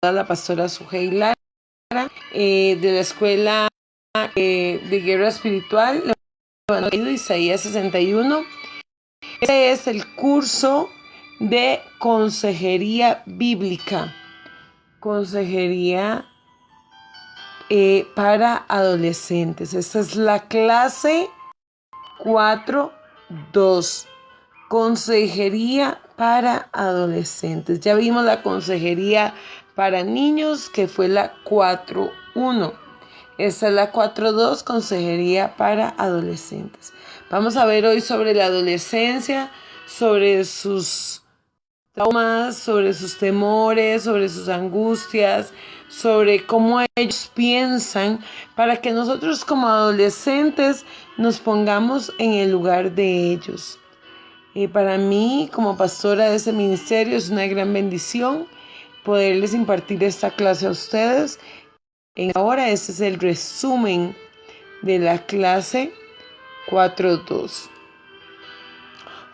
la pastora Sujei Lara de la Escuela de Guerra Espiritual, Isaías 61. Este es el curso de consejería bíblica, consejería para adolescentes. Esta es la clase 4.2. Consejería para adolescentes. Ya vimos la consejería para niños, que fue la 4.1. Esta es la 4.2, consejería para adolescentes. Vamos a ver hoy sobre la adolescencia, sobre sus traumas, sobre sus temores, sobre sus angustias, sobre cómo ellos piensan, para que nosotros como adolescentes nos pongamos en el lugar de ellos. Para mí, como pastora de ese ministerio, es una gran bendición poderles impartir esta clase a ustedes. Ahora, este es el resumen de la clase 4.2.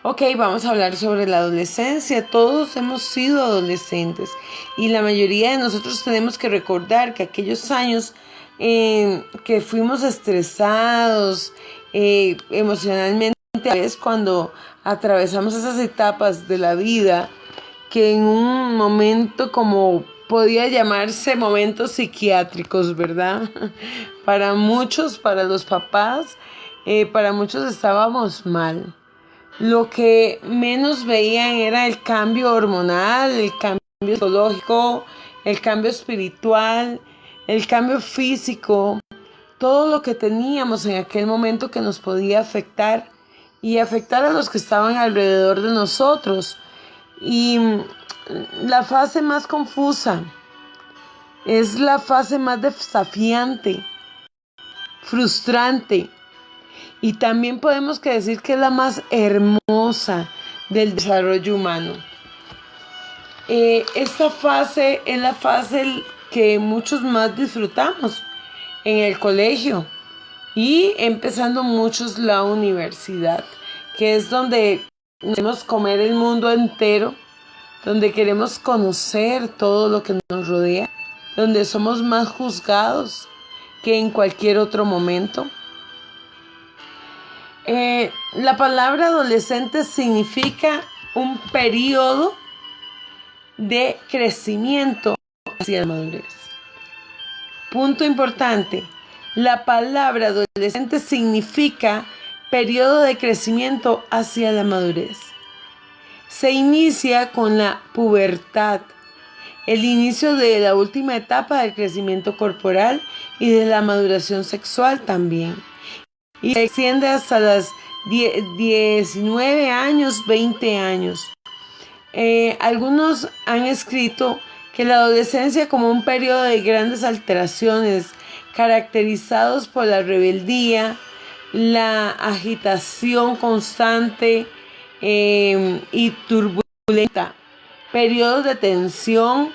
Ok, vamos a hablar sobre la adolescencia. Todos hemos sido adolescentes y la mayoría de nosotros tenemos que recordar que aquellos años que fuimos estresados emocionalmente, a veces cuando atravesamos esas etapas de la vida, que en un momento como podía llamarse momentos psiquiátricos, ¿verdad? Para muchos, para los papás, para muchos estábamos mal. Lo que menos veían era el cambio hormonal, el cambio psicológico, el cambio espiritual, el cambio físico, todo lo que teníamos en aquel momento que nos podía afectar y afectar a los que estaban alrededor de nosotros. Y la fase más confusa es la fase más desafiante, frustrante, y también podemos decir que es la más hermosa del desarrollo humano. Esta fase es la fase que muchos más disfrutamos en el colegio y empezando muchos la universidad, que es donde queremos comer el mundo entero, donde queremos conocer todo lo que nos rodea, donde somos más juzgados que en cualquier otro momento. La palabra adolescente significa un periodo de crecimiento hacia la madurez. Punto importante, la palabra adolescente significa periodo de crecimiento hacia la madurez. Se inicia con la pubertad, el inicio de la última etapa del crecimiento corporal y de la maduración sexual también. Y se extiende hasta las 19 años, 20 años. Algunos han escrito que la adolescencia como un periodo de grandes alteraciones caracterizados por la rebeldía, la agitación constante y turbulenta, periodos de tensión.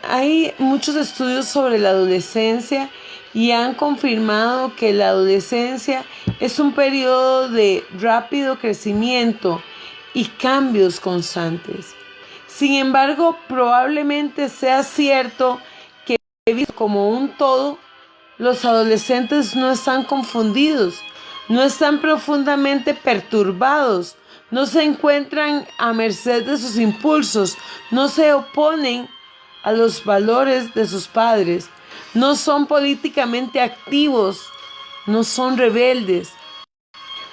Hay muchos estudios sobre la adolescencia y han confirmado que la adolescencia es un periodo de rápido crecimiento y cambios constantes. Sin embargo, probablemente sea cierto que, visto como un todo, los adolescentes no están confundidos, no están profundamente perturbados, no se encuentran a merced de sus impulsos, no se oponen a los valores de sus padres, no son políticamente activos, no son rebeldes.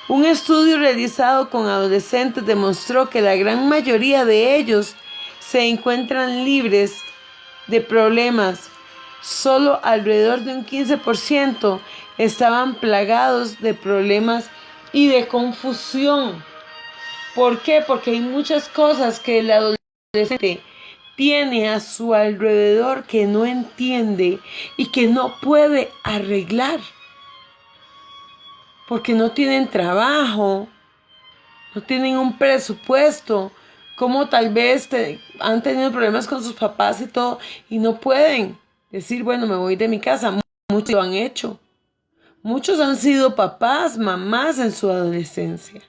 Un estudio realizado con adolescentes demostró que la gran mayoría de ellos se encuentran libres de problemas. Solo alrededor de un 15% estaban plagados de problemas y de confusión. ¿Por qué? Porque hay muchas cosas que el adolescente tiene a su alrededor que no entiende y que no puede arreglar. Porque no tienen trabajo, no tienen un presupuesto, como tal vez han tenido problemas con sus papás y todo, y no pueden decir, bueno, me voy de mi casa. Muchos lo han hecho. Muchos han sido papás, mamás en su adolescencia.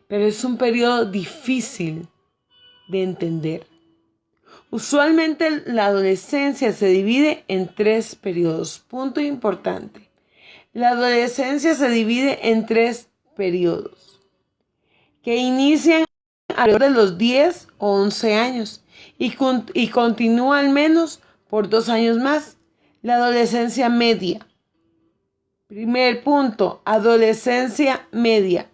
Pero es un periodo difícil de entender. Usualmente la adolescencia se divide en 3 periodos. Punto importante. La adolescencia se divide en 3 periodos que inician alrededor de los 10 o 11 años y continúa al menos por 2 años más. La adolescencia media. Primer punto, adolescencia media.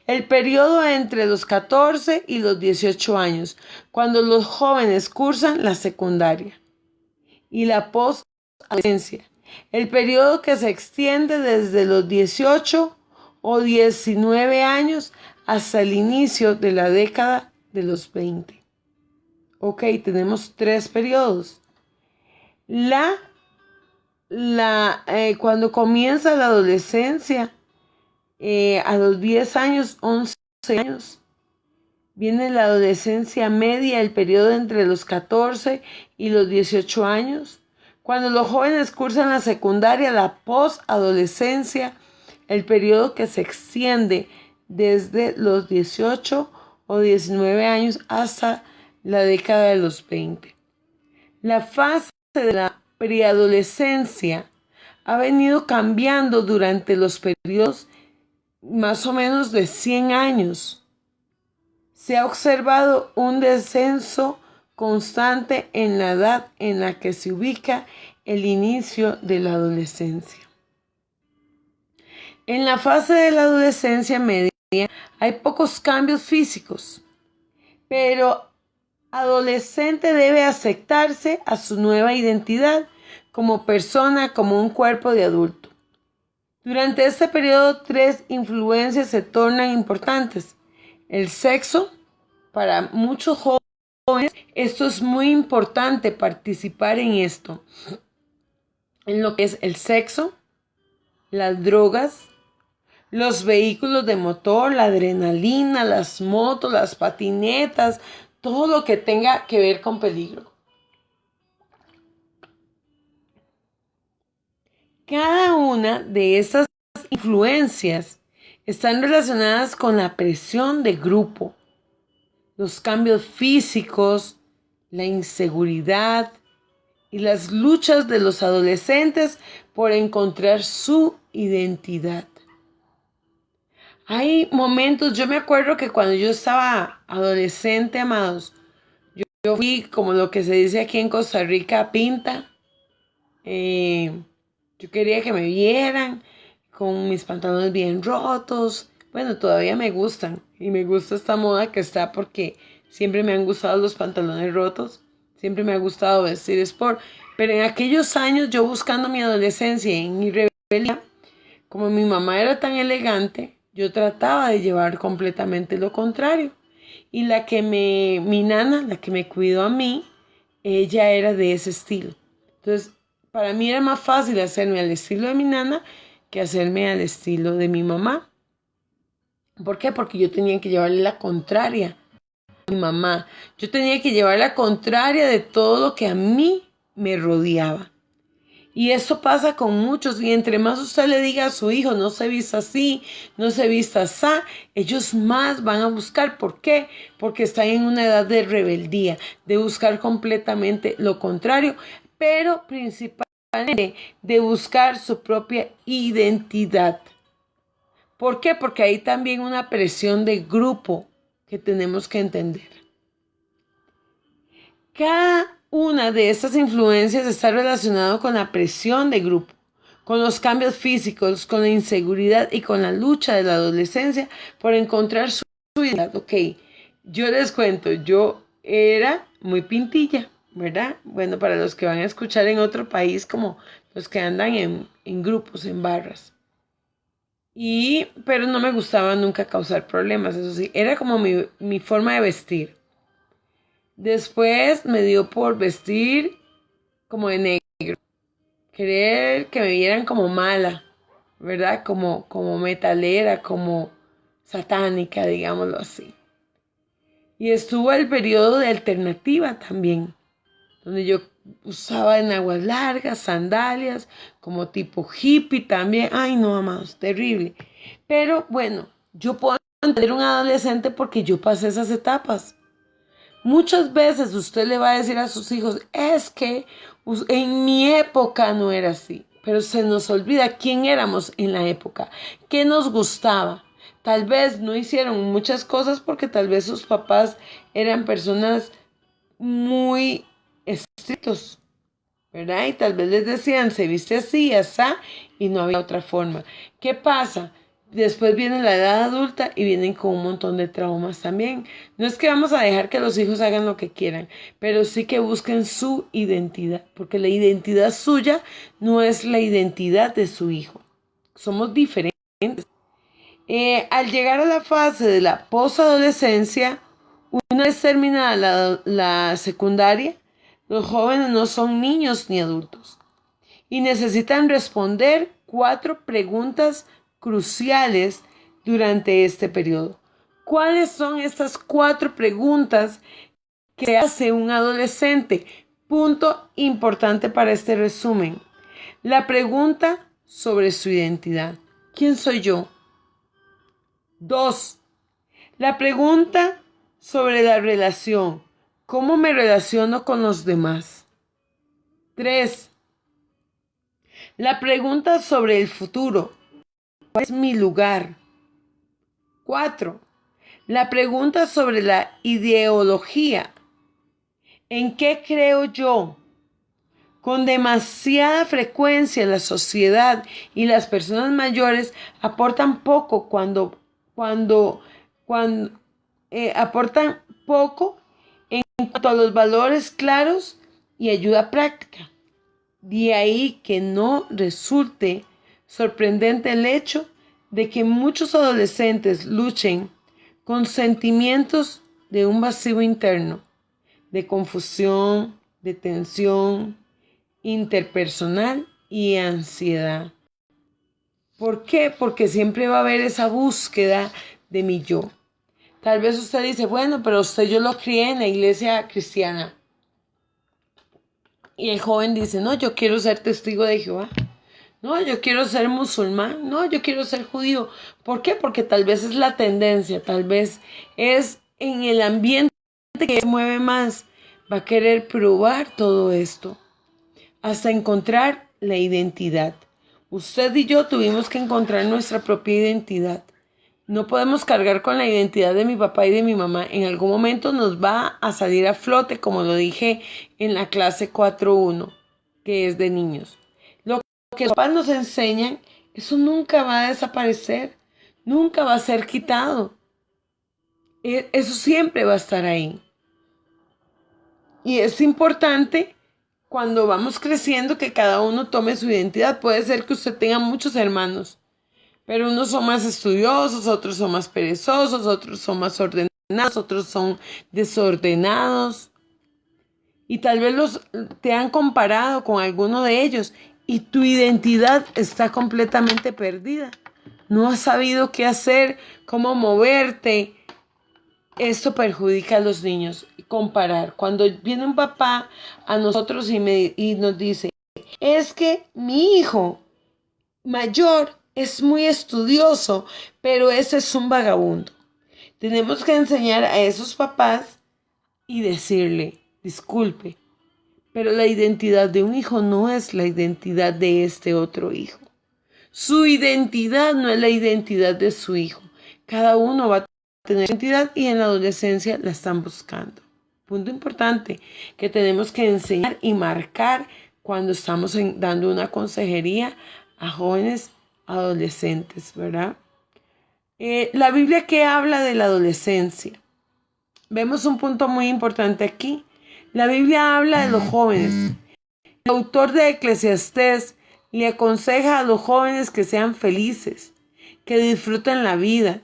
El periodo entre los 14 y los 18 años, cuando los jóvenes cursan la secundaria. Y la posadolescencia. El periodo que se extiende desde los 18 o 19 años hasta el inicio de la década de los 20. Ok, tenemos 3 periodos. Cuando comienza la adolescencia, a los 10 años, 11 años, viene la adolescencia media, el periodo entre los 14 y los 18 años. Cuando los jóvenes cursan la secundaria, la posadolescencia, el periodo que se extiende desde los 18 o 19 años hasta la década de los 20. La fase de la preadolescencia ha venido cambiando durante los periodos más o menos de 100 años. Se ha observado un descenso constante en la edad en la que se ubica el inicio de la adolescencia. En la fase de la adolescencia media hay pocos cambios físicos, pero adolescente debe aceptarse a su nueva identidad como persona, como un cuerpo de adulto. Durante este periodo, 3 influencias se tornan importantes. El sexo, para muchos jóvenes, esto es muy importante participar en esto. En lo que es el sexo, las drogas, los vehículos de motor, la adrenalina, las motos, las patinetas, todo lo que tenga que ver con peligro. Cada una de estas influencias están relacionadas con la presión de grupo, los cambios físicos, la inseguridad y las luchas de los adolescentes por encontrar su identidad. Hay momentos, yo me acuerdo que cuando yo estaba adolescente, amados, yo fui como lo que se dice aquí en Costa Rica, pinta. Yo quería que me vieran con mis pantalones bien rotos. Bueno, todavía me gustan y me gusta esta moda que está porque siempre me han gustado los pantalones rotos. Siempre me ha gustado vestir sport. Pero en aquellos años yo buscando mi adolescencia y mi rebeldía, como mi mamá era tan elegante, yo trataba de llevar completamente lo contrario. Y mi nana, la que me cuidó a mí, ella era de ese estilo. Entonces, para mí era más fácil hacerme al estilo de mi nana que hacerme al estilo de mi mamá. ¿Por qué? Porque yo tenía que llevarle la contraria a mi mamá. Yo tenía que llevar la contraria de todo lo que a mí me rodeaba. Y eso pasa con muchos. Y entre más usted le diga a su hijo, no se vista así, no se vista así, ellos más van a buscar. ¿Por qué? Porque están en una edad de rebeldía, de buscar completamente lo contrario, pero principalmente de buscar su propia identidad. ¿Por qué? Porque hay también una presión de grupo que tenemos que entender. Cada una de estas influencias está relacionada con la presión de grupo, con los cambios físicos, con la inseguridad y con la lucha de la adolescencia por encontrar su identidad. Ok, yo les cuento, yo era muy pintilla, ¿verdad? Bueno, para los que van a escuchar en otro país, como los que andan en grupos, en barras. Pero no me gustaba nunca causar problemas, eso sí, era como mi forma de vestir. Después me dio por vestir como de negro, querer que me vieran como mala, ¿verdad? Como metalera, como satánica, digámoslo así. Y estuvo el periodo de alternativa también, donde yo usaba enaguas largas, sandalias, como tipo hippie también. Ay, no, amados, terrible. Pero bueno, yo puedo entender un adolescente porque yo pasé esas etapas. Muchas veces usted le va a decir a sus hijos, es que en mi época no era así, pero se nos olvida quién éramos en la época, qué nos gustaba. Tal vez no hicieron muchas cosas porque tal vez sus papás eran personas muy estrictos, ¿verdad? Y tal vez les decían, se viste así, así, y no había otra forma. ¿Qué pasa? Después viene la edad adulta y vienen con un montón de traumas también. No es que vamos a dejar que los hijos hagan lo que quieran, pero sí que busquen su identidad, porque la identidad suya no es la identidad de su hijo. Somos diferentes. Al llegar a la fase de la posadolescencia, una vez terminada la secundaria, los jóvenes no son niños ni adultos y necesitan responder 4 preguntas cruciales durante este periodo. ¿Cuáles son estas 4 preguntas que hace un adolescente? Punto importante para este resumen. La pregunta sobre su identidad. ¿Quién soy yo? 2. La pregunta sobre la relación. ¿Cómo me relaciono con los demás? 3. La pregunta sobre el futuro. ¿Cuál es mi lugar? 4. La pregunta sobre la ideología. ¿En qué creo yo? Con demasiada frecuencia la sociedad y las personas mayores aportan poco aportan poco en cuanto a los valores claros y ayuda práctica. De ahí que no resulte sorprendente el hecho de que muchos adolescentes luchen con sentimientos de un vacío interno, de confusión, de tensión interpersonal y ansiedad. ¿Por qué? Porque siempre va a haber esa búsqueda de mi yo. Tal vez usted dice, bueno, pero usted yo lo crié en la iglesia cristiana. Y el joven dice, no, yo quiero ser testigo de Jehová. No, yo quiero ser musulmán. No, yo quiero ser judío. ¿Por qué? Porque tal vez es la tendencia, tal vez es en el ambiente que se mueve más. Va a querer probar todo esto hasta encontrar la identidad. Usted y yo tuvimos que encontrar nuestra propia identidad. No podemos cargar con la identidad de mi papá y de mi mamá. En algún momento nos va a salir a flote, como lo dije en la clase 4.1, que es de niños. Lo que los papás nos enseñan, eso nunca va a desaparecer, nunca va a ser quitado. Eso siempre va a estar ahí. Y es importante cuando vamos creciendo que cada uno tome su identidad. Puede ser que usted tenga muchos hermanos, pero unos son más estudiosos, otros son más perezosos, otros son más ordenados, otros son desordenados. Y tal vez te han comparado con alguno de ellos y tu identidad está completamente perdida. No has sabido qué hacer, cómo moverte. Esto perjudica a los niños. Comparar. Cuando viene un papá a nosotros y nos dice, es que mi hijo mayor es muy estudioso, pero ese es un vagabundo. Tenemos que enseñar a esos papás y decirle, disculpe, pero la identidad de un hijo no es la identidad de este otro hijo. Su identidad no es la identidad de su hijo. Cada uno va a tener identidad y en la adolescencia la están buscando. Punto importante que tenemos que enseñar y marcar cuando estamos dando una consejería a jóvenes adolescentes, ¿verdad? La Biblia que habla de la adolescencia. Vemos un punto muy importante aquí. La Biblia habla de los jóvenes. El autor de Eclesiastés le aconseja a los jóvenes que sean felices, que disfruten la vida,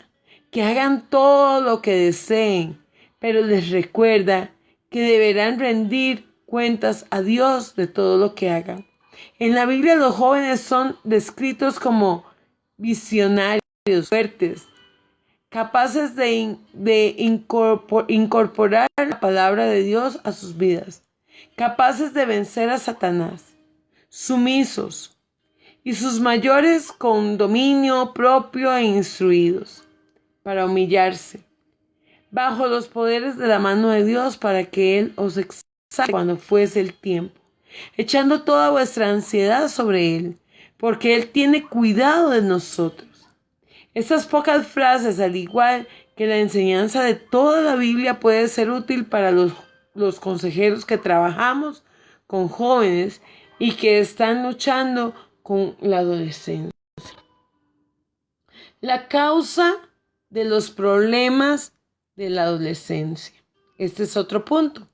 que hagan todo lo que deseen, pero les recuerda que deberán rendir cuentas a Dios de todo lo que hagan. En la Biblia los jóvenes son descritos como visionarios, fuertes, capaces de incorporar la palabra de Dios a sus vidas, capaces de vencer a Satanás, sumisos, y sus mayores con dominio propio e instruidos, para humillarse. bajo los poderes de la mano de Dios para que Él os exalte cuando fuese el tiempo, echando toda vuestra ansiedad sobre Él, porque Él tiene cuidado de nosotros. Estas pocas frases, al igual que la enseñanza de toda la Biblia, puede ser útil para los consejeros que trabajamos con jóvenes y que están luchando con la adolescencia. La causa de los problemas de la adolescencia. Este es otro punto.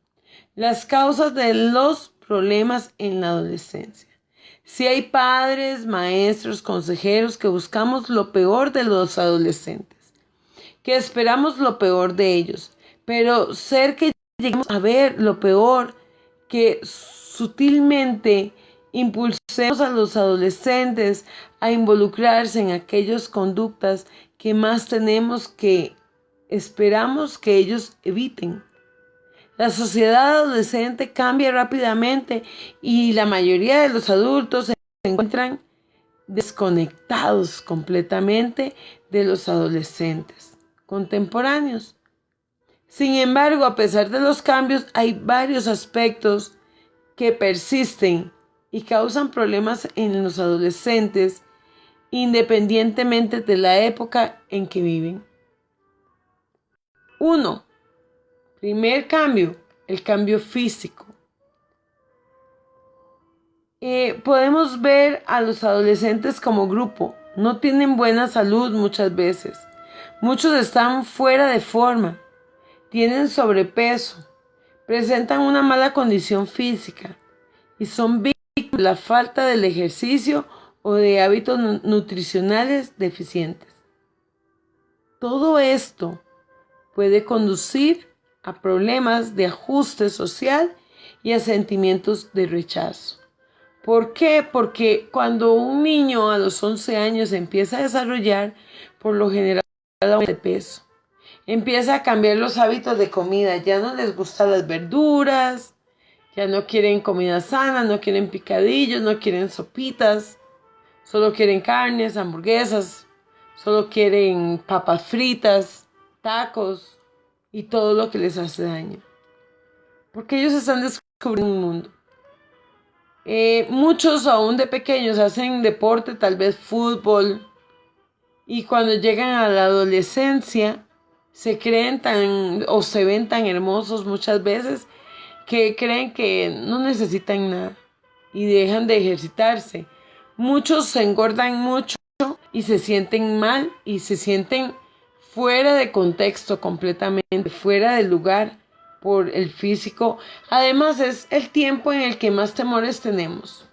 Las causas de los problemas en la adolescencia. Si hay padres, maestros, consejeros que buscamos lo peor de los adolescentes, que esperamos lo peor de ellos, pero ser que lleguemos a ver lo peor, que sutilmente impulsemos a los adolescentes a involucrarse en aquellas conductas que más tenemos que esperamos que ellos eviten. La sociedad adolescente cambia rápidamente y la mayoría de los adultos se encuentran desconectados completamente de los adolescentes contemporáneos. Sin embargo, a pesar de los cambios, hay varios aspectos que persisten y causan problemas en los adolescentes independientemente de la época en que viven. 1. Primer cambio, el cambio físico. Podemos ver a los adolescentes como grupo. No tienen buena salud muchas veces. Muchos están fuera de forma. Tienen sobrepeso. Presentan una mala condición física. Y son víctimas de la falta del ejercicio o de hábitos nutricionales deficientes. Todo esto puede conducir a problemas de ajuste social y a sentimientos de rechazo. ¿Por qué? Porque cuando un niño a los 11 años empieza a desarrollar, por lo general aumenta de peso. Empieza a cambiar los hábitos de comida. Ya no les gustan las verduras, ya no quieren comida sana, no quieren picadillos, no quieren sopitas, solo quieren carnes, hamburguesas, solo quieren papas fritas, tacos y todo lo que les hace daño. Porque ellos están descubriendo un mundo. Muchos aún de pequeños hacen deporte, tal vez fútbol, y cuando llegan a la adolescencia se creen tan o se ven tan hermosos muchas veces que creen que no necesitan nada y dejan de ejercitarse. Muchos se engordan mucho y se sienten mal y se sienten fuera de contexto completamente, fuera del lugar por el físico. Además es el tiempo en el que más temores tenemos.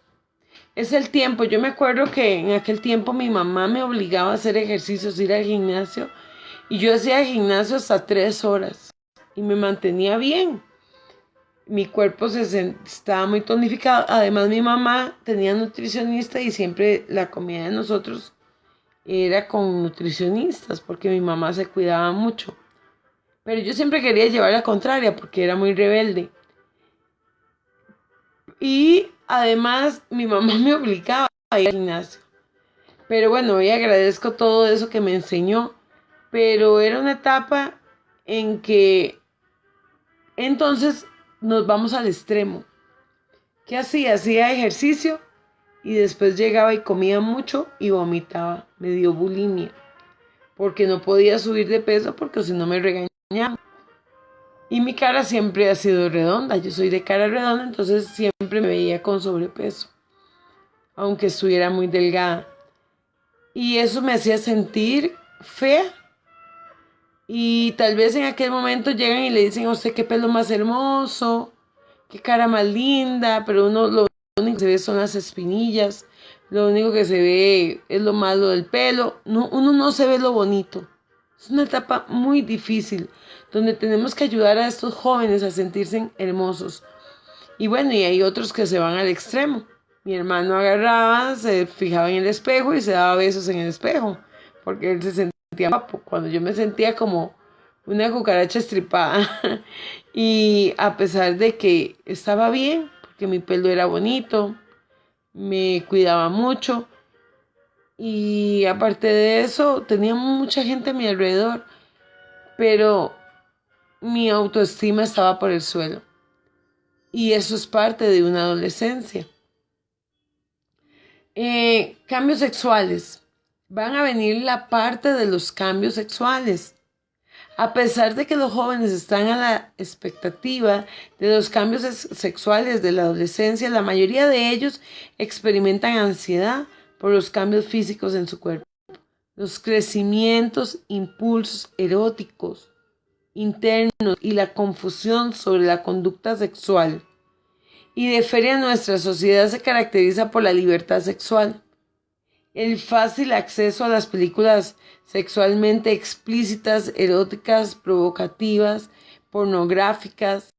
Es el tiempo. Yo me acuerdo que en aquel tiempo mi mamá me obligaba a hacer ejercicios, ir al gimnasio, y yo hacía gimnasio hasta 3 horas y me mantenía bien. Mi cuerpo estaba muy tonificado. Además mi mamá tenía nutricionista y siempre la comida de nosotros era con nutricionistas porque mi mamá se cuidaba mucho. Pero yo siempre quería llevar la contraria porque era muy rebelde. Y además mi mamá me obligaba a ir al gimnasio. Pero bueno, hoy agradezco todo eso que me enseñó. Pero era una etapa en que entonces nos vamos al extremo. ¿Qué hacía? Hacía ejercicio y después llegaba y comía mucho y vomitaba. Me dio bulimia. Porque no podía subir de peso porque si no me regañaba. Y mi cara siempre ha sido redonda. Yo soy de cara redonda, entonces siempre me veía con sobrepeso. Aunque estuviera muy delgada. Y eso me hacía sentir fea. Y tal vez en aquel momento llegan y le dicen a usted qué pelo más hermoso, qué cara más linda, pero uno lo único que se ve son las espinillas, lo único que se ve es lo malo del pelo, no, uno no se ve lo bonito. Es una etapa muy difícil, donde tenemos que ayudar a estos jóvenes a sentirse hermosos. Y bueno, y hay otros que se van al extremo. Mi hermano agarraba, se fijaba en el espejo y se daba besos en el espejo, porque él se sentía guapo, cuando yo me sentía como una cucaracha estripada. Y a pesar de que estaba bien, porque mi pelo era bonito, me cuidaba mucho, y aparte de eso, tenía mucha gente a mi alrededor, pero mi autoestima estaba por el suelo. Y eso es parte de una adolescencia. Cambios sexuales. Van a venir la parte de los cambios sexuales. A pesar de que los jóvenes están a la expectativa de los cambios sexuales de la adolescencia, la mayoría de ellos experimentan ansiedad por los cambios físicos en su cuerpo. Los crecimientos, impulsos eróticos internos y la confusión sobre la conducta sexual y de feria en nuestra sociedad se caracteriza por la libertad sexual, el fácil acceso a las películas sexualmente explícitas, eróticas, provocativas, pornográficas,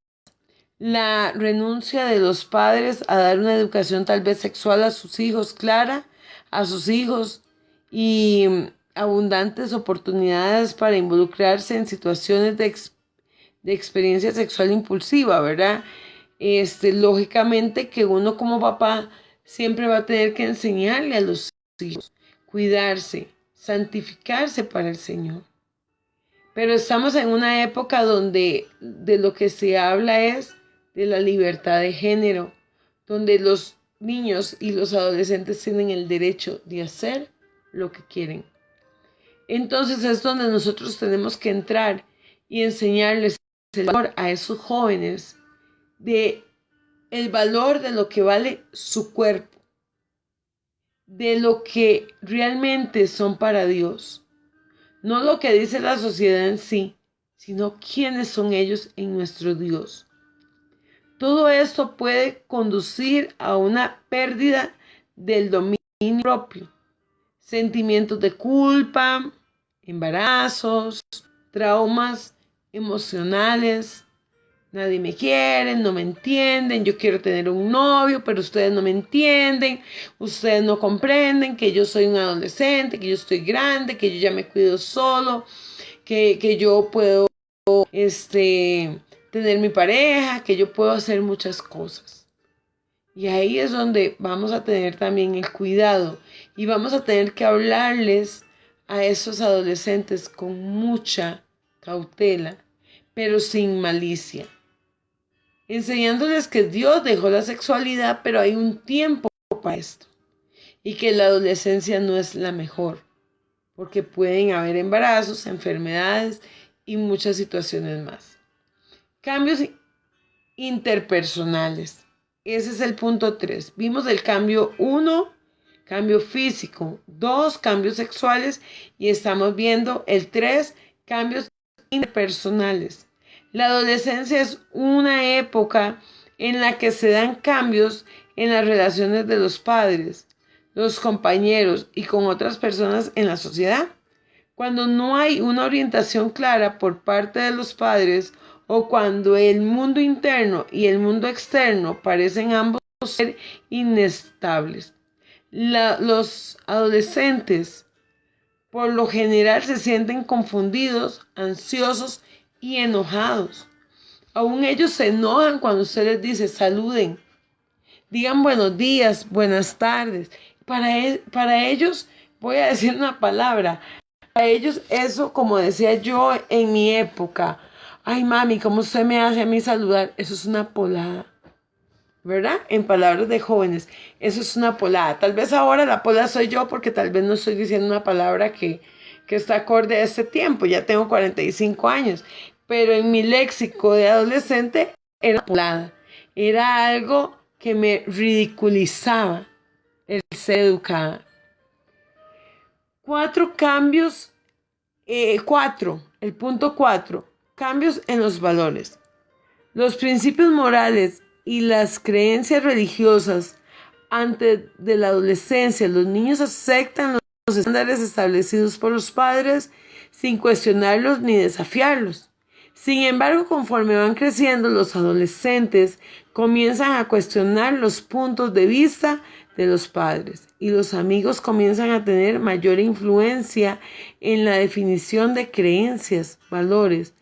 la renuncia de los padres a dar una educación tal vez sexual a sus hijos, clara, a sus hijos y abundantes oportunidades para involucrarse en situaciones de experiencia sexual impulsiva, ¿verdad? Lógicamente que uno como papá siempre va a tener que enseñarle a los hijos, cuidarse, santificarse para el Señor. Pero estamos en una época donde de lo que se habla es de la libertad de género, donde los niños y los adolescentes tienen el derecho de hacer lo que quieren. Entonces es donde nosotros tenemos que entrar y enseñarles el valor a esos jóvenes de el valor de lo que vale su cuerpo, de lo que realmente son para Dios. No lo que dice la sociedad en sí, sino quiénes son ellos en nuestro Dios. Todo esto puede conducir a una pérdida del dominio propio, sentimientos de culpa, embarazos, traumas emocionales. Nadie me quiere, no me entienden, yo quiero tener un novio, pero ustedes no me entienden, ustedes no comprenden que yo soy un adolescente, que yo estoy grande, que yo ya me cuido solo, que yo puedo tener mi pareja, que yo puedo hacer muchas cosas. Y ahí es donde vamos a tener también el cuidado y vamos a tener que hablarles a esos adolescentes con mucha cautela, pero sin malicia. Enseñándoles que Dios dejó la sexualidad, pero hay un tiempo para esto. Y que la adolescencia no es la mejor, porque pueden haber embarazos, enfermedades y muchas situaciones más. Cambios interpersonales. Ese es el punto 3. Vimos el cambio 1, cambio físico, 2, cambios sexuales y estamos viendo el 3, cambios interpersonales. La adolescencia es una época en la que se dan cambios en las relaciones de los padres, los compañeros y con otras personas en la sociedad. Cuando no hay una orientación clara por parte de los padres o cuando el mundo interno y el mundo externo parecen ambos ser inestables. Los adolescentes por lo general se sienten confundidos, ansiosos y enojados. Aún ellos se enojan cuando usted les dice saluden, digan buenos días, buenas tardes. Para ellos, voy a decir una palabra, para ellos eso, como decía yo en mi época, ay mami, ¿cómo usted me hace a mí saludar? Eso es una polada, ¿verdad? En palabras de jóvenes, eso es una polada. Tal vez ahora la polada soy yo porque tal vez no estoy diciendo una palabra que está acorde a este tiempo, ya tengo 45 años, pero en mi léxico de adolescente era polada, era algo que me ridiculizaba el ser educada. 4 cambios, el punto 4, cambios en los valores. Los principios morales y las creencias religiosas antes de la adolescencia, los niños aceptan los estándares establecidos por los padres sin cuestionarlos ni desafiarlos. Sin embargo, conforme van creciendo, los adolescentes comienzan a cuestionar los puntos de vista de los padres y los amigos comienzan a tener mayor influencia en la definición de creencias, valores.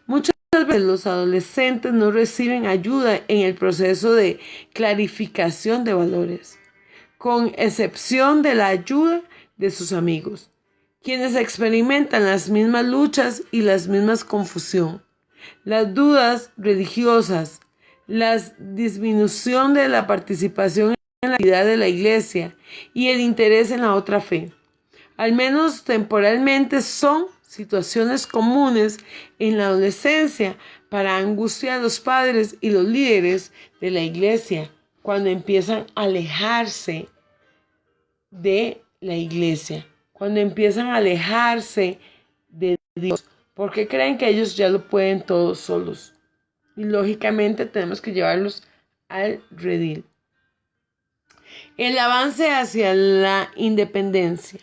Muchas veces los adolescentes no reciben ayuda en el proceso de clarificación de valores, con excepción de la ayuda de sus amigos, quienes experimentan las mismas luchas y las mismas confusión. las dudas religiosas, la disminución de la participación en la actividad de la iglesia y el interés en la otra fe. Al menos temporalmente son situaciones comunes en la adolescencia para angustia a los padres y los líderes de la iglesia cuando empiezan a alejarse de la iglesia, cuando empiezan a alejarse de Dios, porque creen que ellos ya lo pueden todos solos. Y lógicamente tenemos que llevarlos al redil. El avance hacia la independencia.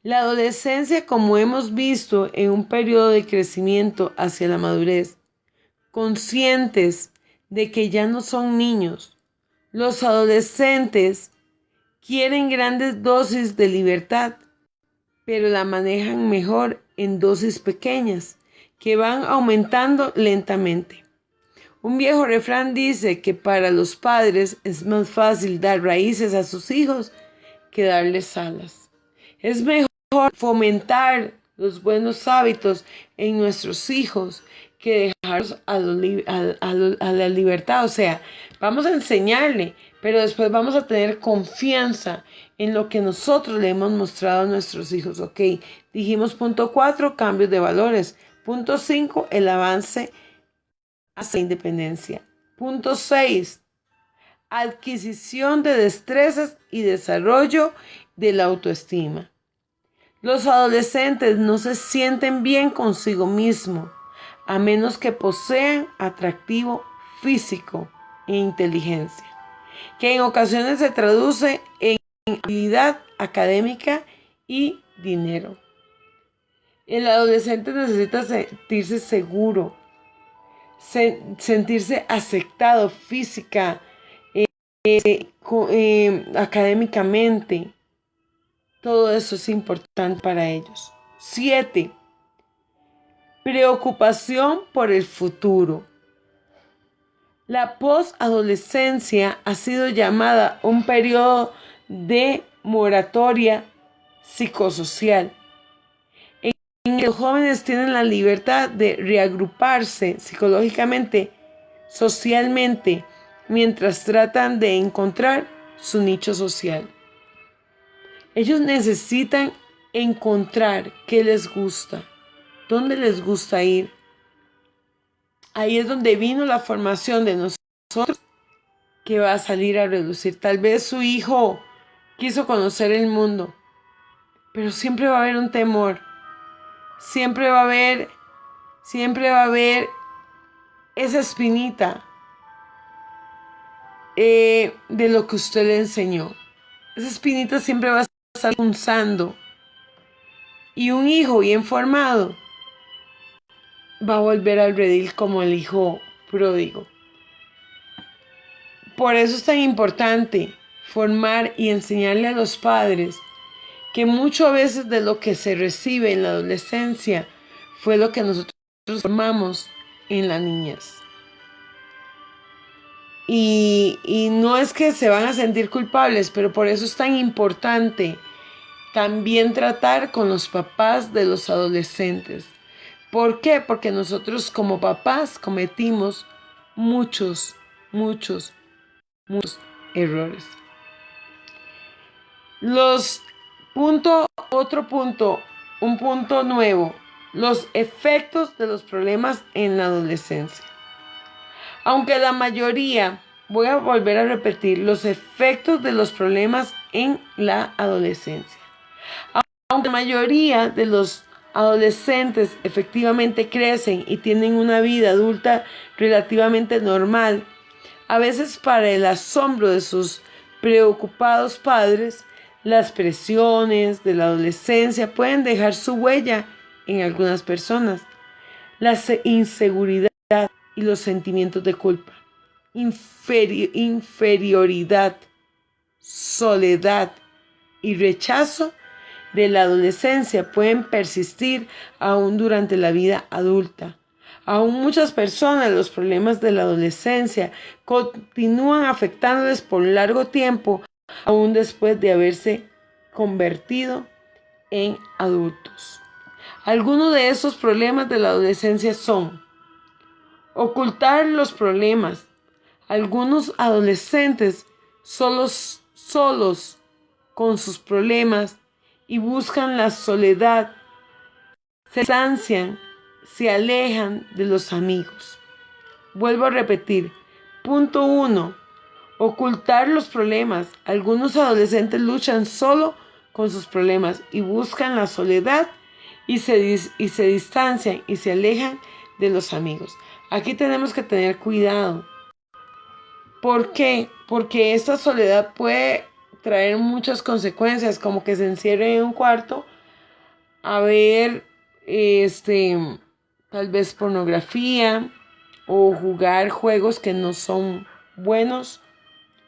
La adolescencia, como hemos visto, en un periodo de crecimiento hacia la madurez, conscientes de que ya no son niños. Los adolescentes quieren grandes dosis de libertad, pero la manejan mejor en dosis pequeñas, que van aumentando lentamente. Un viejo refrán dice que para los padres es más fácil dar raíces a sus hijos que darles alas. Es mejor fomentar los buenos hábitos en nuestros hijos que dejarlos a la libertad. O sea, vamos a enseñarle, pero después vamos a tener confianza en lo que nosotros le hemos mostrado a nuestros hijos. Ok, dijimos punto 4, cambios de valores. Punto 5, el avance hacia la independencia. Punto 6, adquisición de destrezas y desarrollo de la autoestima. Los adolescentes no se sienten bien consigo mismos, a menos que posean atractivo físico e inteligencia, que en ocasiones se traduce en habilidad académica y dinero. El adolescente necesita sentirse seguro, sentirse aceptado física, académicamente. Todo eso es importante para ellos. 7. Preocupación por el futuro. La posadolescencia ha sido llamada un periodo de moratoria psicosocial, en que los jóvenes tienen la libertad de reagruparse psicológicamente, socialmente, mientras tratan de encontrar su nicho social. Ellos necesitan encontrar qué les gusta, dónde les gusta ir. Ahí es donde vino la formación de nosotros que va a salir a relucir. Tal vez su hijo quiso conocer el mundo, pero siempre va a haber un temor. Siempre va a haber esa espinita de lo que usted le enseñó. Esa espinita siempre va a estar punzando. Y un hijo bien formado va a volver al redil como el hijo pródigo. Por eso es tan importante formar y enseñarle a los padres que muchas veces de lo que se recibe en la adolescencia fue lo que nosotros formamos en la niñez. Y no es que se van a sentir culpables, pero por eso es tan importante también tratar con los papás de los adolescentes. ¿Por qué? Porque nosotros como papás cometimos muchos errores. Un punto nuevo, los efectos de los problemas en la adolescencia. Aunque la mayoría, voy a volver a repetir, los efectos de los problemas en la adolescencia. Aunque la mayoría de los adolescentes efectivamente crecen y tienen una vida adulta relativamente normal, a veces para el asombro de sus preocupados padres, las presiones de la adolescencia pueden dejar su huella en algunas personas. La inseguridad y los sentimientos de culpa, inferioridad, soledad y rechazo de la adolescencia pueden persistir aún durante la vida adulta. Aún muchas personas los problemas de la adolescencia continúan afectándoles por largo tiempo, aún después de haberse convertido en adultos. Algunos de esos problemas de la adolescencia son Ocultar los problemas. Algunos adolescentes solos con sus problemas y buscan la soledad, se distancian, se alejan de los amigos. Vuelvo a repetir. Punto 1. Ocultar los problemas. Algunos adolescentes luchan solo con sus problemas y buscan la soledad y se distancian y se alejan de los amigos. Aquí tenemos que tener cuidado. ¿Por qué? Porque esta soledad puede traer muchas consecuencias, como que se encierren en un cuarto a ver tal vez pornografía o jugar juegos que no son buenos,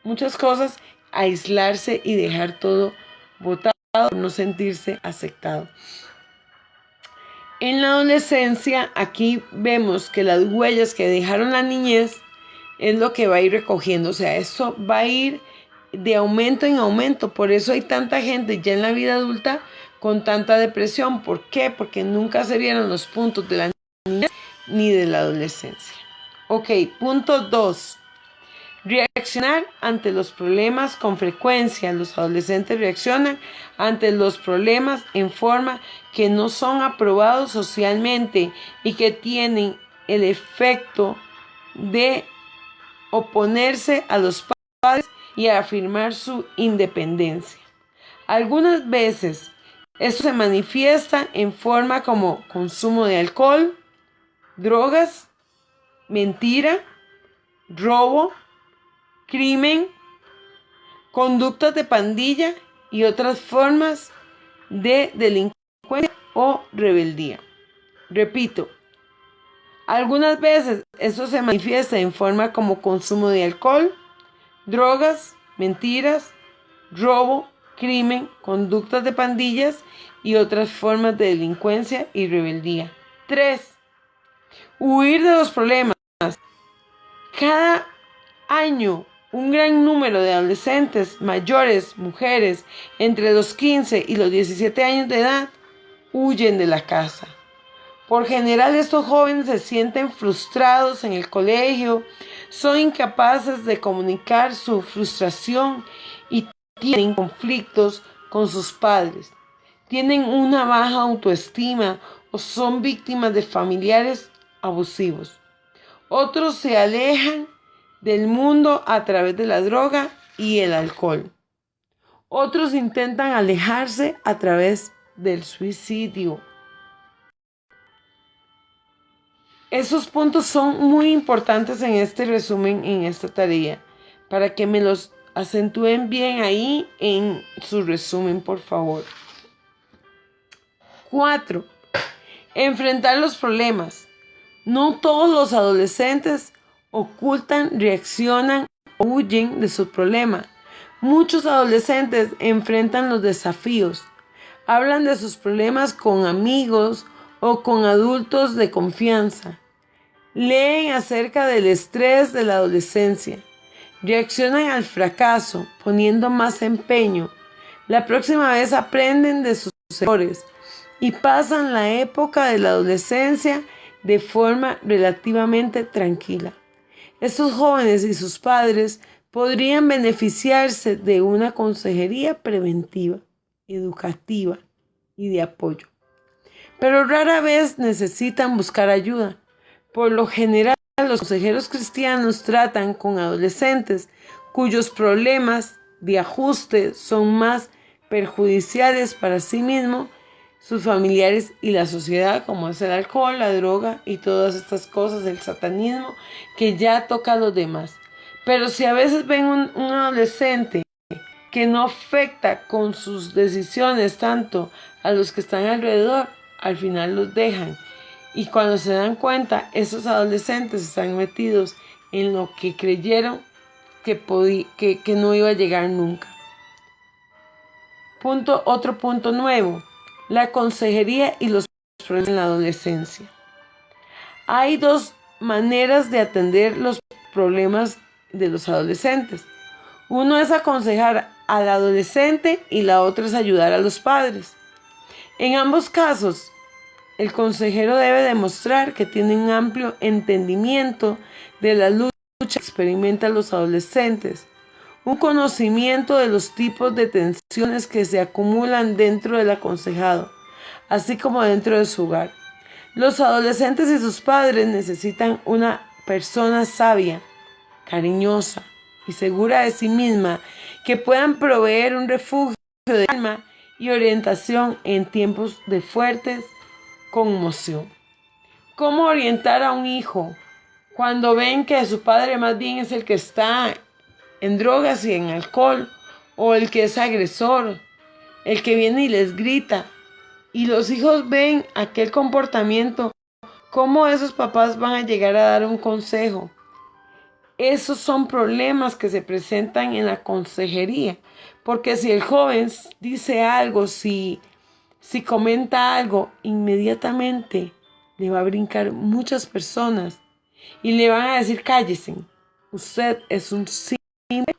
muchas cosas, aislarse y dejar todo botado, no sentirse aceptado. En la adolescencia, aquí vemos que las huellas que dejaron la niñez es lo que va a ir recogiendo, o sea, eso va a ir de aumento en aumento. Por eso hay tanta gente ya en la vida adulta con tanta depresión. ¿Por qué? Porque nunca se vieron los puntos de la niñez ni de la adolescencia. Ok, punto 2. Reaccionar ante los problemas con frecuencia. Los adolescentes reaccionan ante los problemas en forma que no son aprobados socialmente y que tienen el efecto de oponerse a los padres y a afirmar su independencia. Algunas veces esto se manifiesta en forma como consumo de alcohol, drogas, mentira, robo, crimen, conductas de pandilla y otras formas de delincuencia o rebeldía. Repito, algunas veces esto se manifiesta en forma como consumo de alcohol, drogas, mentiras, robo, crimen, conductas de pandillas y otras formas de delincuencia y rebeldía. 3. Huir de los problemas. Cada año, un gran número de adolescentes mayores, mujeres, entre los 15 y los 17 años de edad, huyen de la casa. Por general, estos jóvenes se sienten frustrados en el colegio, son incapaces de comunicar su frustración y tienen conflictos con sus padres. Tienen una baja autoestima o son víctimas de familiares abusivos. Otros se alejan del mundo a través de la droga y el alcohol. Otros intentan alejarse a través del suicidio. Esos puntos son muy importantes en este resumen, en esta tarea, para que me los acentúen bien ahí en su resumen, por favor. 4. Enfrentar los problemas. No todos los adolescentes ocultan, reaccionan o huyen de su problema. Muchos adolescentes enfrentan los desafíos, hablan de sus problemas con amigos o con adultos de confianza. Leen acerca del estrés de la adolescencia. Reaccionan al fracaso poniendo más empeño. La próxima vez aprenden de sus errores y pasan la época de la adolescencia de forma relativamente tranquila. Estos jóvenes y sus padres podrían beneficiarse de una consejería preventiva, educativa y de apoyo. Pero rara vez necesitan buscar ayuda. Por lo general, los consejeros cristianos tratan con adolescentes cuyos problemas de ajuste son más perjudiciales para sí mismos, sus familiares y la sociedad, como es el alcohol, la droga y todas estas cosas, el satanismo, que ya toca a los demás. Pero si a veces ven un adolescente que no afecta con sus decisiones tanto a los que están alrededor, al final los dejan. Y cuando se dan cuenta, esos adolescentes están metidos en lo que creyeron que no iba a llegar nunca. Otro punto nuevo. La consejería y los problemas en la adolescencia. Hay dos maneras de atender los problemas de los adolescentes. Uno es aconsejar al adolescente y la otra es ayudar a los padres. En ambos casos, el consejero debe demostrar que tiene un amplio entendimiento de la lucha que experimentan los adolescentes, un conocimiento de los tipos de tensiones que se acumulan dentro del aconsejado, así como dentro de su hogar. Los adolescentes y sus padres necesitan una persona sabia, cariñosa y segura de sí misma que puedan proveer un refugio de alma y orientación en tiempos de fuertes conmoción. ¿Cómo orientar a un hijo cuando ven que su padre más bien es el que está en drogas y en alcohol, o el que es agresor, el que viene y les grita, y los hijos ven aquel comportamiento? ¿Cómo esos papás van a llegar a dar un consejo? Esos son problemas que se presentan en la consejería, porque si el joven dice algo, si comenta algo, inmediatamente le va a brincar muchas personas y le van a decir: cállese, usted es un simple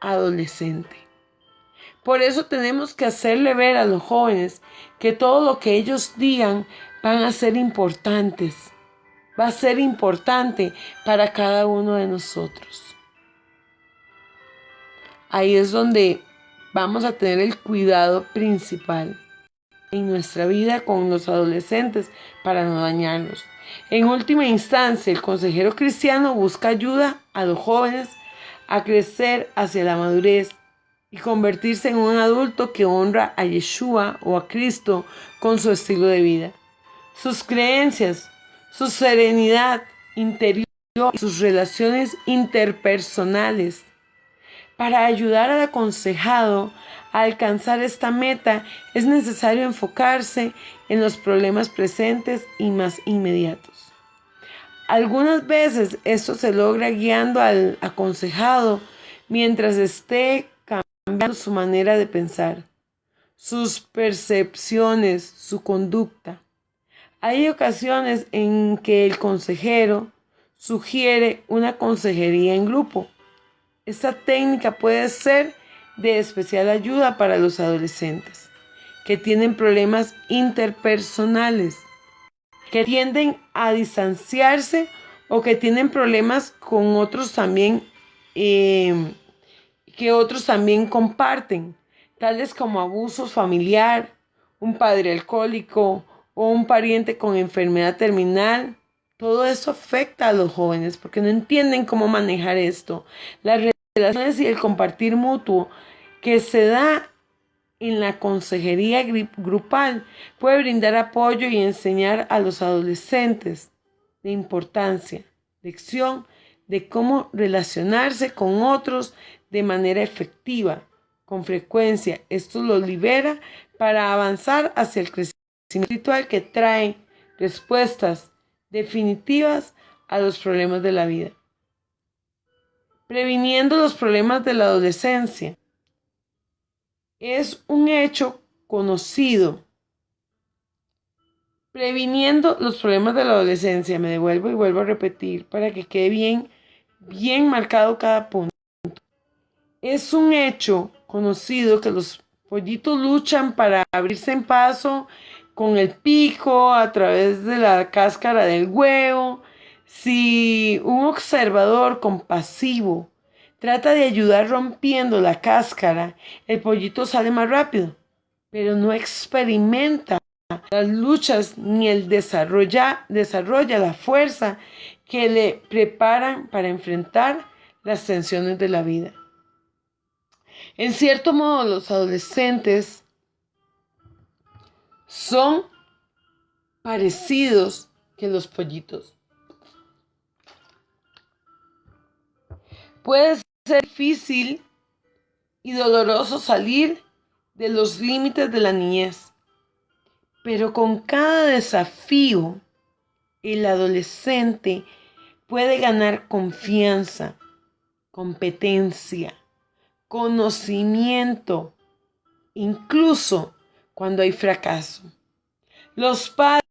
adolescente. Por eso tenemos que hacerle ver a los jóvenes que todo lo que ellos digan van a ser importantes. Va a ser importante para cada uno de nosotros. Ahí es donde vamos a tener el cuidado principal en nuestra vida con los adolescentes para no dañarlos. En última instancia, el consejero cristiano busca ayuda a los jóvenes a crecer hacia la madurez y convertirse en un adulto que honra a Yeshua o a Cristo con su estilo de vida, sus creencias, su serenidad interior y sus relaciones interpersonales. Para ayudar al aconsejado a alcanzar esta meta, es necesario enfocarse en los problemas presentes y más inmediatos. Algunas veces esto se logra guiando al aconsejado mientras esté cambiando su manera de pensar, sus percepciones, su conducta. Hay ocasiones en que el consejero sugiere una consejería en grupo. Esta técnica puede ser de especial ayuda para los adolescentes que tienen problemas interpersonales, que tienden a distanciarse o que tienen problemas con otros también, que otros también comparten, tales como abuso familiar, un padre alcohólico o un pariente con enfermedad terminal. Todo eso afecta a los jóvenes porque no entienden cómo manejar esto. Las relaciones y el compartir mutuo que se da en la consejería grupal puede brindar apoyo y enseñar a los adolescentes de importancia, lección de cómo relacionarse con otros de manera efectiva. Con frecuencia, esto los libera para avanzar hacia el crecimiento espiritual que trae respuestas definitivas a los problemas de la vida. Previniendo los problemas de la adolescencia. Es un hecho conocido. Previniendo los problemas de la adolescencia. Me devuelvo y vuelvo a repetir para que quede bien marcado cada punto. Es un hecho conocido que los pollitos luchan para abrirse en paso con el pico a través de la cáscara del huevo. Si un observador compasivo trata de ayudar rompiendo la cáscara, el pollito sale más rápido, pero no experimenta las luchas ni desarrolla la fuerza que le preparan para enfrentar las tensiones de la vida. En cierto modo, los adolescentes son parecidos que los pollitos. Puede ser difícil y doloroso salir de los límites de la niñez, pero con cada desafío, el adolescente puede ganar confianza, competencia, conocimiento, incluso cuando hay fracaso. Los padres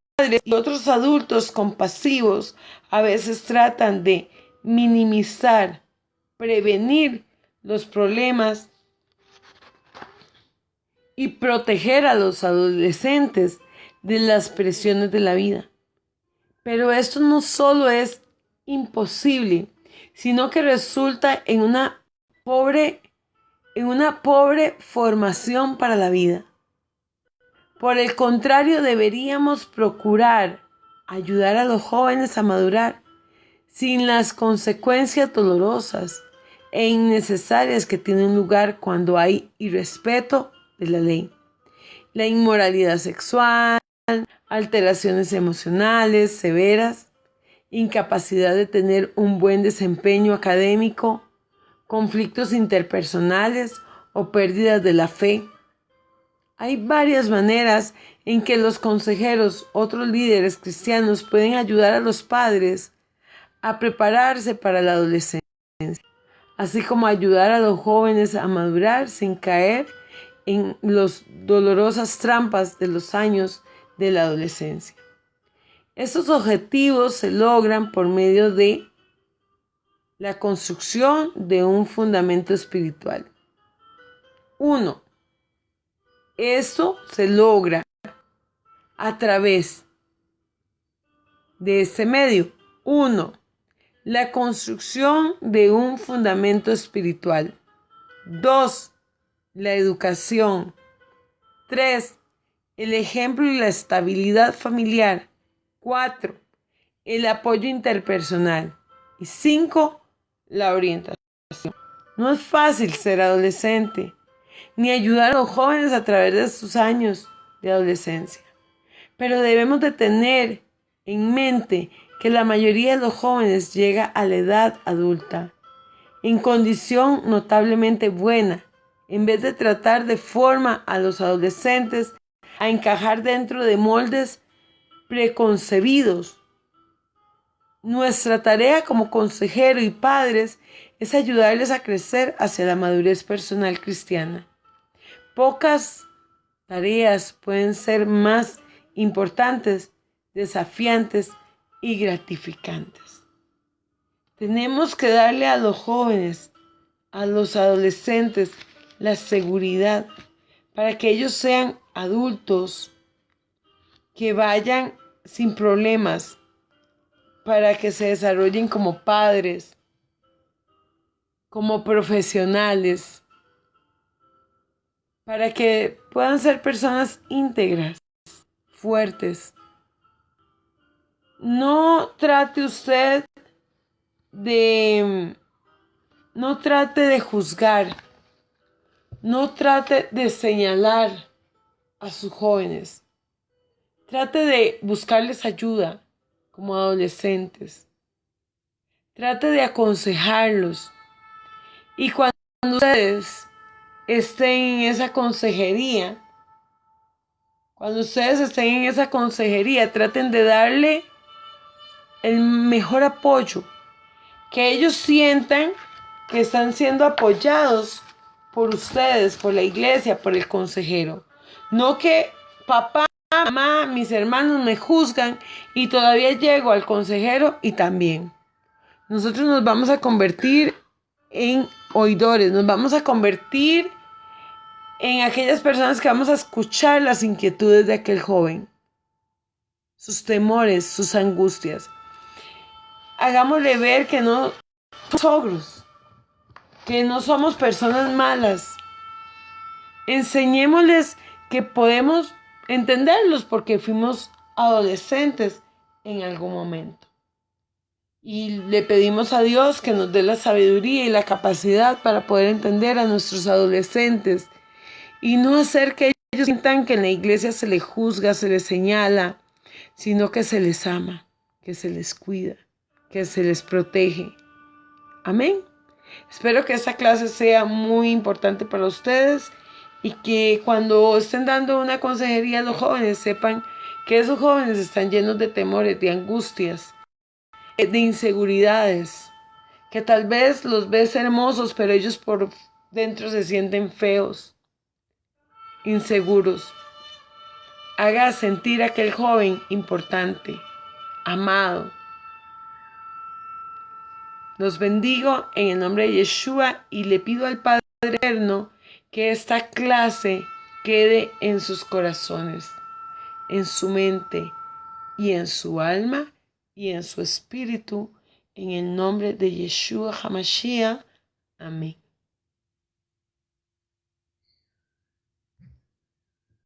y otros adultos compasivos a veces tratan de minimizar, prevenir los problemas y proteger a los adolescentes de las presiones de la vida. Pero esto no solo es imposible, sino que resulta en una pobre formación para la vida. Por el contrario, deberíamos procurar ayudar a los jóvenes a madurar sin las consecuencias dolorosas e innecesarias que tienen lugar cuando hay irrespeto de la ley. La inmoralidad sexual, alteraciones emocionales severas, incapacidad de tener un buen desempeño académico, conflictos interpersonales o pérdidas de la fe. Hay varias maneras en que los consejeros, otros líderes cristianos, pueden ayudar a los padres a prepararse para la adolescencia, así como ayudar a los jóvenes a madurar sin caer en las dolorosas trampas de los años de la adolescencia. Estos objetivos se logran por medio de la construcción de un fundamento espiritual. 1. Esto se logra a través de este medio. 1. La construcción de un fundamento espiritual. 2. La educación. 3. El ejemplo y la estabilidad familiar. 4. El apoyo interpersonal. Y 5. La orientación. No es fácil ser adolescente, ni ayudar a los jóvenes a través de sus años de adolescencia. Pero debemos de tener en mente que la mayoría de los jóvenes llega a la edad adulta en condición notablemente buena, en vez de tratar de forma a los adolescentes a encajar dentro de moldes preconcebidos. Nuestra tarea como consejero y padres es ayudarles a crecer hacia la madurez personal cristiana. Pocas tareas pueden ser más importantes, desafiantes y gratificantes. Tenemos que darle a los jóvenes, a los adolescentes, la seguridad para que ellos sean adultos, que vayan sin problemas, para que se desarrollen como padres, como profesionales, para que puedan ser personas íntegras, fuertes. No trate de juzgar, no trate de señalar a sus jóvenes. Trate de buscarles ayuda como adolescentes. Trate de aconsejarlos. Y cuando ustedes estén en esa consejería, traten de darle el mejor apoyo, que ellos sientan que están siendo apoyados por ustedes, por la iglesia, por el consejero. No que papá, mamá, mis hermanos me juzgan y todavía llego al consejero y también. Nosotros nos vamos a convertir en oidores, nos vamos a convertir en aquellas personas que vamos a escuchar las inquietudes de aquel joven, sus temores, sus angustias. Hagámosle ver que no somos ogros, que no somos personas malas. Enseñémosles que podemos entenderlos porque fuimos adolescentes en algún momento. Y le pedimos a Dios que nos dé la sabiduría y la capacidad para poder entender a nuestros adolescentes y no hacer que ellos sientan que en la iglesia se les juzga, se les señala, sino que se les ama, que se les cuida, que se les protege. Amén. Espero que esta clase sea muy importante para ustedes y que cuando estén dando una consejería a los jóvenes sepan que esos jóvenes están llenos de temores, de angustias, de inseguridades, que tal vez los ves hermosos, pero ellos por dentro se sienten feos, inseguros. Haga sentir a aquel joven importante, amado. Los bendigo en el nombre de Yeshua y le pido al Padre Eterno que esta clase quede en sus corazones. en su mente y en su alma y en su espíritu, en el nombre de Yeshua HaMashiach. Amén.